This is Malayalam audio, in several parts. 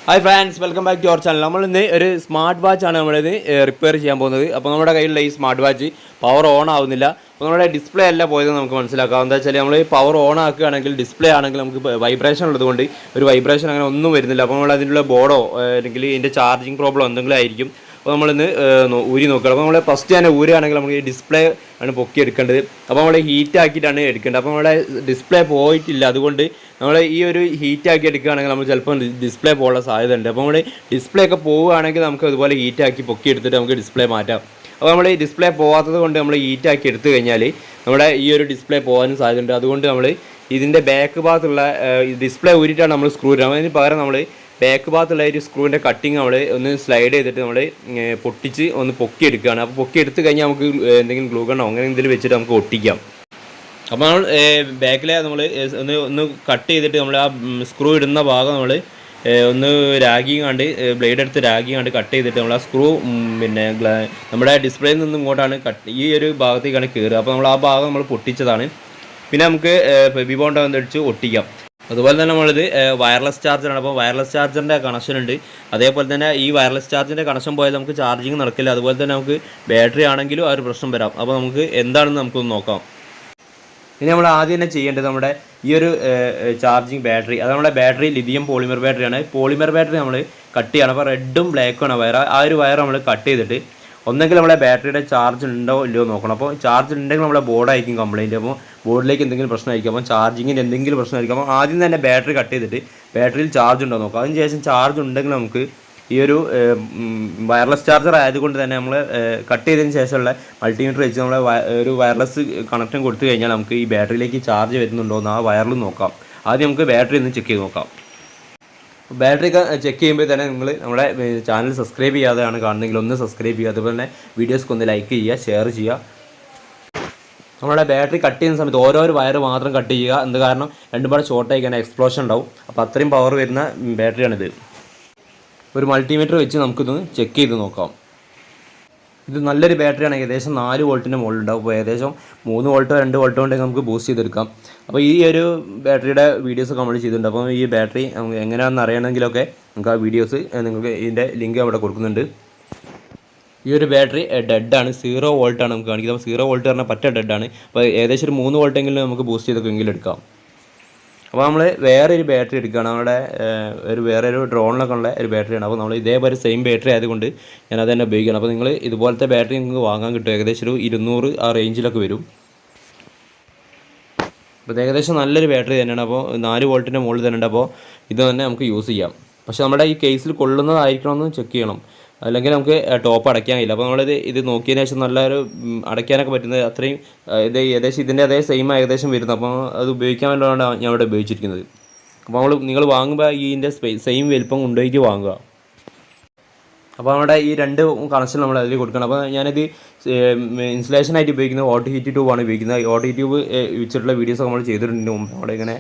Hi friends, welcome back to our channel. നമ്മളിന്ന് ഒരു സ്മാർട്ട് വാച്ചാണ് നമ്മളിത് റിപ്പയർ ചെയ്യാൻ പോകുന്നത്. അപ്പോൾ നമ്മുടെ കയ്യിലുള്ള ഈ സ്മാർട്ട് വാച്ച് പവർ ഓൺ ആവുന്നില്ല. അപ്പോൾ നമ്മുടെ ഡിസ്പ്ലേ അല്ല പോയത് നമുക്ക് മനസ്സിലാക്കാം. എന്താ വെച്ചാൽ നമ്മൾ പവർ ഓൺ ആക്കുകയാണെങ്കിൽ ഡിസ്പ്ലേ ആണെങ്കിൽ നമുക്ക് വൈബ്രേഷൻ ഉള്ളതുകൊണ്ട് ഒരു വൈബ്രേഷൻ അങ്ങനെ ഒന്നും വരുന്നില്ല. അപ്പോൾ നമ്മൾ അതിനുള്ള ബോർഡോ അല്ലെങ്കിൽ ഇതിൻ്റെ ചാർജിങ് പ്രോബ്ലം എന്തെങ്കിലും ആയിരിക്കും. അപ്പോൾ നമ്മളിന്ന് ഊരി നോക്കുക. അപ്പോൾ നമ്മൾ ഫസ്റ്റ് തന്നെ ഊരുകയാണെങ്കിൽ നമുക്ക് ഈ ഡിസ്പ്ലേ ആണ് പൊക്കി എടുക്കേണ്ടത്. അപ്പോൾ നമ്മൾ ഹീറ്റ് ആക്കിയിട്ടാണ് എടുക്കേണ്ടത്. അപ്പോൾ നമ്മുടെ ഡിസ്പ്ലേ പോയിട്ടില്ല, അതുകൊണ്ട് നമ്മൾ ഈ ഒരു ഹീറ്റ് ആക്കി എടുക്കുകയാണെങ്കിൽ നമ്മൾ ചിലപ്പോൾ ഡിസ്പ്ലേ പോകാനുള്ള സാധ്യത ഉണ്ട്. അപ്പോൾ നമ്മൾ ഡിസ്പ്ലേ ഒക്കെ പോവുകയാണെങ്കിൽ നമുക്ക് അതുപോലെ ഹീറ്റ് ആക്കി പൊക്കി എടുത്തിട്ട് നമുക്ക് ഡിസ്പ്ലേ മാറ്റാം. അപ്പോൾ നമ്മൾ ഈ ഡിസ്പ്ലേ പോകാത്തത് കൊണ്ട് നമ്മൾ ഹീറ്റ് ആക്കി എടുത്തു കഴിഞ്ഞാൽ നമ്മുടെ ഈ ഒരു ഡിസ്പ്ലേ പോകാനും സാധ്യതയുണ്ട്. അതുകൊണ്ട് നമ്മൾ ഇതിൻ്റെ ബാക്ക് ഭാഗത്തുള്ള ഡിസ്പ്ലേ ഊരിയിട്ടാണ് നമ്മൾ സ്ക്രൂ ഇടുക. അതിന് പകരം നമ്മൾ ബാക്ക് ഭാഗത്തുള്ള ഒരു സ്ക്രൂവിൻ്റെ കട്ടിങ് നമ്മൾ ഒന്ന് സ്ലൈഡ് ചെയ്തിട്ട് നമ്മൾ പൊട്ടിച്ച് ഒന്ന് പൊക്കി എടുക്കുകയാണ്. അപ്പോൾ പൊക്കി എടുത്തു കഴിഞ്ഞാൽ നമുക്ക് എന്തെങ്കിലും ഗ്ലൂ ഗണ്ണോ അങ്ങനെ എന്തെങ്കിലും വെച്ചിട്ട് നമുക്ക് ഒട്ടിക്കാം. അപ്പോൾ നമ്മൾ ബാക്കിലെ നമ്മൾ ഒന്ന് കട്ട് ചെയ്തിട്ട് നമ്മൾ ആ സ്ക്രൂ ഇടുന്ന ഭാഗം നമ്മൾ ഒന്ന് രാഗിങ്ങാണ്ട് ബ്ലേഡ് എടുത്ത് രാഗിങ്ങാണ്ട് കട്ട് ചെയ്തിട്ട് നമ്മൾ ആ സ്ക്രൂ പിന്നെ നമ്മുടെ ഡിസ്പ്ലേയിൽ നിന്ന് ഇങ്ങോട്ടാണ് ഈ ഒരു ഭാഗത്തേക്കാണ് കയറുക. അപ്പോൾ നമ്മൾ ആ ഭാഗം നമ്മൾ പൊട്ടിച്ചതാണ്. പിന്നെ നമുക്ക് ഫെവി ബോണ്ട് വെച്ച് ഒട്ടിക്കാം. അതുപോലെ തന്നെ നമ്മളിത് വയർലെസ് ചാർജറാണ്. അപ്പോൾ വയർലെസ് ചാർജറിൻ്റെ കണക്ഷൻ ഉണ്ട്. അതേപോലെ തന്നെ ഈ വയർലെസ് ചാർജിൻ്റെ കണക്ഷൻ പോയാൽ നമുക്ക് ചാർജിങ് നടക്കില്ല. അതുപോലെ തന്നെ നമുക്ക് ബാറ്ററി ആണെങ്കിലും ആ ഒരു പ്രശ്നം വരാം. അപ്പോൾ നമുക്ക് എന്താണെന്ന് നമുക്കൊന്ന് നോക്കാം. ഇനി നമ്മൾ ആദ്യം തന്നെ ചെയ്യേണ്ടത് നമ്മുടെ ഈ ഒരു ചാർജിങ് ബാറ്ററി, അത് നമ്മുടെ ബാറ്ററി ലിഥിയം പോളിമർ ബാറ്ററിയാണ്. പോളിമർ ബാറ്ററി നമ്മൾ കട്ട് ചെയ്യണം. അപ്പോൾ റെഡും ബ്ലാക്കുമാണ് വയർ. ആ ഒരു വയർ നമ്മൾ കട്ട് ചെയ്തിട്ട് ഒന്നെങ്കിൽ നമ്മളെ ബാറ്ററിയുടെ ചാർജ് ഉണ്ടോ ഇല്ലയോ നോക്കണം. അപ്പോൾ ചാർജ് ഉണ്ടെങ്കിൽ നമ്മളെ ബോർഡായിരിക്കും കംപ്ലയിൻറ്റ്. അപ്പോൾ ബോർഡിലേക്ക് എന്തെങ്കിലും പ്രശ്നമായിരിക്കും. അപ്പോൾ ചാർജിങ്ങിന് എന്തെങ്കിലും പ്രശ്നമായിരിക്കും. അപ്പോൾ ആദ്യം തന്നെ ബാറ്ററി കട്ട് ചെയ്തിട്ട് ബാറ്ററിയിൽ ചാർജ് ഉണ്ടോ നോക്കാം. അതിന് ശേഷം ചാർജ് ഉണ്ടെങ്കിൽ നമുക്ക് ഈ ഒരു വയർലെസ് ചാർജർ ആയതുകൊണ്ട് തന്നെ നമ്മൾ കട്ട് ചെയ്തതിന് ശേഷമുള്ള മൾട്ടിമീറ്റർ വെച്ച് നമ്മൾ ഒരു വയർലെസ് കണക്ഷൻ കൊടുത്തു കഴിഞ്ഞാൽ നമുക്ക് ഈ ബാറ്ററിയിലേക്ക് ചാർജ് വരുന്നുണ്ടോ എന്ന് ആ വയറിൽ നോക്കാം. ആദ്യം നമുക്ക് ബാറ്ററി ഒന്ന് ചെക്ക് ചെയ്ത് നോക്കാം. ബാറ്ററി ചെക്ക് ചെയ്യുമ്പോൾ തന്നെ നിങ്ങൾ നമ്മുടെ ചാനൽ സബ്സ്ക്രൈബ് ചെയ്യാതെയാണ് കാണുന്നതെങ്കിൽ ഒന്ന് സബ്സ്ക്രൈബ് ചെയ്യുക. അതുപോലെ തന്നെ വീഡിയോസ്ക്ക് ഒന്ന് ലൈക്ക് ചെയ്യുക, ഷെയർ ചെയ്യുക. നമ്മുടെ ബാറ്ററി കട്ട് ചെയ്യുന്ന സമയത്ത് ഓരോരോ വയർ മാത്രം കട്ട് ചെയ്യുക. എന്ത് കാരണം രണ്ടും പാടെ ഷോർട്ടായി കഴിഞ്ഞാൽ എക്സ്പ്ലോഷൻ ഉണ്ടാവും. അപ്പോൾ അത്രയും പവർ വരുന്ന ബാറ്ററിയാണിത്. ഒരു മൾട്ടിമീറ്റർ വെച്ച് നമുക്കിതൊന്ന് ചെക്ക് ചെയ്ത് നോക്കാം. ഇത് നല്ലൊരു ബാറ്ററിയാണ്. ഏകദേശം 4 വോൾട്ടിൻ്റെ മുകളിലുണ്ടാവും. അപ്പോൾ ഏകദേശം 3 വോൾട്ടോ 2 വോൾട്ടോ ഉണ്ടെങ്കിൽ നമുക്ക് ബൂസ്റ്റ് ചെയ്തെടുക്കാം. അപ്പോൾ ഈ ഒരു ബാറ്ററിയുടെ വീഡിയോസൊക്കെ നമ്മൾ ചെയ്തിട്ടുണ്ട്. അപ്പോൾ ഈ ബാറ്ററി നമുക്ക് എങ്ങനെയാണെന്ന് അറിയണമെങ്കിലൊക്കെ നമുക്ക് ആ വീഡിയോസ് നിങ്ങൾക്ക് ഇതിൻ്റെ ലിങ്ക് അവിടെ കൊടുക്കുന്നുണ്ട്. ഈ ഒരു ബാറ്ററി ഡെഡാണ്, 0 വോൾട്ടാണ് നമുക്ക് കാണിക്കുന്നത്. അപ്പോൾ 0 വോൾട്ട് പറഞ്ഞാൽ പറ്റ ഡെഡാണ്. അപ്പോൾ ഏകദേശം ഒരു 3 വോൾട്ടെങ്കിലും നമുക്ക് ബൂസ്റ്റ് ചെയ്തൊക്കെങ്കിലും എടുക്കാം. അപ്പോൾ നമ്മൾ വേറൊരു ബാറ്ററി എടുക്കുകയാണ്. നമ്മുടെ വേറൊരു ഡ്രോണിലൊക്കെ ഉള്ള ഒരു ബാറ്ററിയാണ്. അപ്പോൾ നമ്മൾ ഇതേപോലെ സെയിം ബാറ്ററി ആയതുകൊണ്ട് ഞാൻ അത് തന്നെ ഉപയോഗിക്കണം. അപ്പോൾ നിങ്ങൾ ഇതുപോലത്തെ ബാറ്ററി നിങ്ങൾക്ക് വാങ്ങാൻ കിട്ടും. ഏകദേശം ഒരു 200 ആ റേഞ്ചിലൊക്കെ വരും. അപ്പോൾ ഏകദേശം നല്ലൊരു ബാറ്ററി തന്നെയാണ്. അപ്പോൾ 4 വോൾട്ടിൻ്റെ മുകളിൽ തന്നെ ഉണ്ട്. അപ്പോൾ ഇത് തന്നെ നമുക്ക് യൂസ് ചെയ്യാം. പക്ഷേ നമ്മുടെ ഈ കേസിൽ കൊള്ളുന്നതായിരിക്കണമെന്ന് ചെക്ക് ചെയ്യണം, അല്ലെങ്കിൽ നമുക്ക് ടോപ്പ് അടയ്ക്കാൻ കഴിയില്ല. അപ്പോൾ ഇത് നോക്കിയതിന് ശേഷം നല്ലൊരു അടയ്ക്കാനൊക്കെ പറ്റുന്നത് അത്രയും ഇത് ഏകദേശം ഇതിൻ്റെ അതേ സെയിം ഏകദേശം വരുന്നത്. അപ്പോൾ അത് ഉപയോഗിക്കാൻ വേണ്ടിയാണ് ഞാൻ ഇവിടെ ഉപയോഗിച്ചിരിക്കുന്നത്. അപ്പോൾ നിങ്ങൾ വാങ്ങുമ്പോൾ ഇതിൻ്റെ സെയിം വലിപ്പം കൊണ്ടുപോയിട്ട് വാങ്ങുക. അപ്പോൾ നമ്മുടെ ഈ 2 കണക്ഷൻ നമ്മൾ അതിൽ കൊടുക്കണം. അപ്പോൾ ഞാനിത് ഇൻസുലേഷനായിട്ട് ഉപയോഗിക്കുന്നത് ഓട്ടോ ഹീറ്റ് ട്യൂബ് ആണ് ഉപയോഗിക്കുന്നത്. ഓട്ടോ ഹീറ്റ് ട്യൂബ് വെച്ചിട്ടുള്ള വീഡിയോസൊക്കെ നമ്മൾ ചെയ്തിട്ടുണ്ട് മുമ്പ്. അവിടെ ഇങ്ങനെ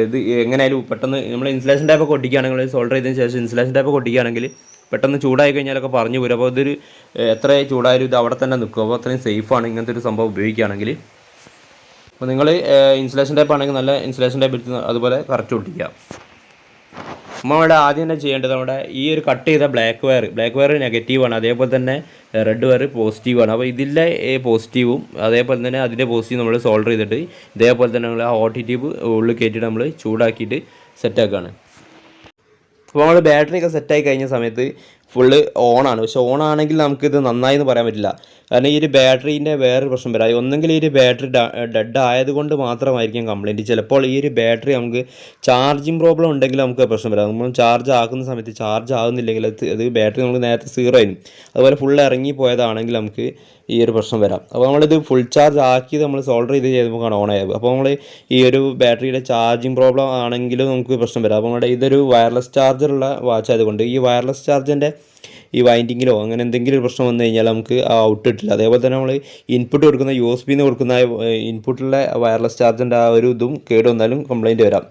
ഇത് എങ്ങനെയായാലും പെട്ടെന്ന് നമ്മൾ ഇൻസുലേഷൻ ടൈപ്പൊക്കെ ഒട്ടിക്കുകയാണെങ്കിൽ സോൾഡർ ചെയ്തതിന് ശേഷം ഇൻസുലേഷൻ ടൈപ്പൊക്കെ ഒട്ടിക്കുകയാണെങ്കിൽ പെട്ടെന്ന് ചൂടായി കഴിഞ്ഞാലൊക്കെ പറഞ്ഞു പോരും. അപ്പോൾ ഇതൊരു എത്ര ചൂടായാലും ഇത് അവിടെ തന്നെ നിൽക്കും. അപ്പോൾ അത്രയും സേഫാണ് ഇങ്ങനത്തെ ഒരു സംഭവം ഉപയോഗിക്കുകയാണെങ്കിൽ. അപ്പോൾ നിങ്ങൾ ഇൻസുലേഷൻ ടൈപ്പ് ആണെങ്കിൽ നല്ല ഇൻസുലേഷൻ ടൈപ്പ് എടുത്ത് അതുപോലെ കറക്റ്റ് ഒട്ടിക്കുക. നമ്മളിവിടെ ആദ്യം തന്നെ ചെയ്യേണ്ടത് നമ്മുടെ ഈ ഒരു കട്ട് ചെയ്ത ബ്ലാക്ക് വയർ നെഗറ്റീവാണ്. അതേപോലെ തന്നെ റെഡ് വയർ പോസിറ്റീവാണ്. അപ്പോൾ ഇതിലെ പോസിറ്റീവും അതേപോലെ തന്നെ അതിൻ്റെ പോസിറ്റീവ് നമ്മൾ സോൾഡർ ചെയ്തിട്ട് ഇതേപോലെ തന്നെ നമ്മൾ ആ ഓട്ടി ട്യൂബ് ഉള്ളിൽ കയറ്റിയിട്ട് നമ്മൾ ചൂടാക്കിയിട്ട് സെറ്റാക്കുകയാണ്. അപ്പോൾ നമ്മൾ ബാറ്ററിയൊക്കെ സെറ്റായി കഴിഞ്ഞ സമയത്ത് ഫുള്ള് ഓണാണ്. പക്ഷേ ഓണാണെങ്കിൽ നമുക്കിത് നന്നായി എന്ന് പറയാൻ പറ്റില്ല. കാരണം ഈ ഒരു ബാറ്ററീൻ്റെ വേറൊരു പ്രശ്നം വരാം. ഒന്നെങ്കിൽ ഈ ഒരു ബാറ്ററി ഡെഡ് ആയതുകൊണ്ട് മാത്രമായിരിക്കും കംപ്ലയിൻറ്റ്. ചിലപ്പോൾ ഈ ഒരു ബാറ്ററി നമുക്ക് ചാർജിങ് പ്രോബ്ലം ഉണ്ടെങ്കിൽ നമുക്ക് പ്രശ്നം വരാം. നമ്മൾ ചാർജ് ആക്കുന്ന സമയത്ത് ചാർജ് ആകുന്നില്ലെങ്കിൽ അത് ബാറ്ററി നമുക്ക് നേരത്തെ 0 ആയിരുന്നു, അതുപോലെ ഫുൾ ഇറങ്ങി പോയതാണെങ്കിൽ നമുക്ക് ഈ ഒരു പ്രശ്നം വരാം. അപ്പോൾ നമ്മളിത് ഫുൾ ചാർജ് ആക്കിയത് നമ്മൾ സോൾഡർ ചെയ്തപ്പോൾ ഓണായത്. അപ്പോൾ നമ്മൾ ഈ ഒരു ബാറ്ററിയുടെ ചാർജിങ് പ്രോബ്ലം ആണെങ്കിലും നമുക്ക് പ്രശ്നം വരാം. അപ്പോൾ നമ്മുടെ ഇതൊരു വയർലെസ് ചാർജറുള്ള വാച്ച് ആയതുകൊണ്ട് ഈ വയർലെസ് ചാർജറിൻ്റെ ഈ വൈൻഡിങ്ങിലോ അങ്ങനെ എന്തെങ്കിലും ഒരു പ്രശ്നം വന്നു കഴിഞ്ഞാൽ നമുക്ക് ആ ഔട്ട് കിട്ടില്ല. അതേപോലെ തന്നെ നമ്മൾ ഇൻപുട്ട് കൊടുക്കുന്ന USB കൊടുക്കുന്ന ഇൻപുട്ടിലെ വയർലെസ് ചാർജറിൻ്റെ ആ ഒരു ഇതും കേട് വന്നാലും കംപ്ലയിൻറ്റ് വരാം.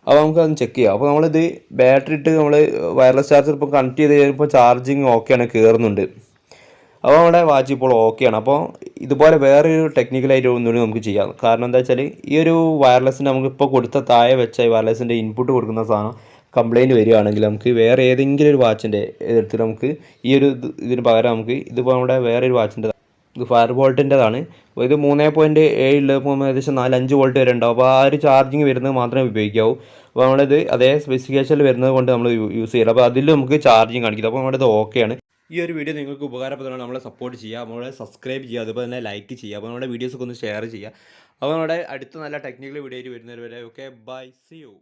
അപ്പോൾ നമുക്കത് ചെക്ക് ചെയ്യാം. അപ്പോൾ നമ്മളിത് ബാറ്ററി ഇട്ട് നമ്മൾ വയർലെസ് ചാർജർ ഇപ്പോൾ കണക്ട് ചെയ്ത് കഴിയുമ്പോൾ ചാർജിങ് ഓക്കെയാണ്, കയറുന്നുണ്ട്. അപ്പോൾ നമ്മുടെ വാച്ച് ഇപ്പോൾ ഓക്കെയാണ്. അപ്പോൾ ഇതുപോലെ വേറൊരു ടെക്നിക്കലായിട്ട് ഒന്നുകൂടി നമുക്ക് ചെയ്യാം. കാരണം എന്താ വെച്ചാൽ ഈ ഒരു വയർലെസ്സിന് നമുക്കിപ്പോൾ കൊടുത്ത താഴെ വെച്ച ഈ വയർലെസ്സിൻ്റെ ഇൻപുട്ട് കൊടുക്കുന്ന സാധനം കംപ്ലയിൻറ്റ് വരികയാണെങ്കിൽ നമുക്ക് വേറെ ഏതെങ്കിലും ഒരു വാച്ചിൻ്റെ എടുത്തിട്ട് നമുക്ക് ഈ ഒരു ഇതിന് പകരം നമുക്ക് ഇതിപ്പോൾ നമ്മുടെ വേറെ ഒരു വാച്ചിൻ്റെ ഇത് ഫയർ വോൾട്ടിൻ്റെതാണ്. അപ്പോൾ ഇത് 3.7 പോകുമ്പോൾ ഏകദേശം 4-5 വോൾട്ട് വരെ ഉണ്ടാവും. അപ്പോൾ ആ ഒരു ചാർജിങ് വരുന്നത് മാത്രമേ ഉപയോഗിക്കാവൂ. അപ്പോൾ നമ്മളിത് അതേ സ്പെസിഫിക്കേഷനിൽ വരുന്നത് കൊണ്ട് നമ്മൾ യൂസ് ചെയ്യില്ല. അപ്പോൾ അതിൽ നമുക്ക് ചാർജിങ് കാണിക്കില്ല. അപ്പോൾ നമ്മളിത് ഓക്കെയാണ്. ഈ ഒരു വീഡിയോ നിങ്ങൾക്ക് ഉപകാരപ്രദമാണ്. നമ്മളെ സപ്പോർട്ട് ചെയ്യുക, നമ്മളെ സബ്സ്ക്രൈബ് ചെയ്യുക, അതുപോലെ തന്നെ ലൈക്ക് ചെയ്യുക. അപ്പോൾ നമ്മുടെ വീഡിയോസൊക്കെ ഒന്ന് ഷെയർ ചെയ്യുക. അപ്പോൾ നമ്മുടെ അടുത്ത നല്ല ടെക്നിക്കൽ വീഡിയോ ആയിട്ട് വരുന്നവരെ ഓക്കെ ബൈ, സീ യു.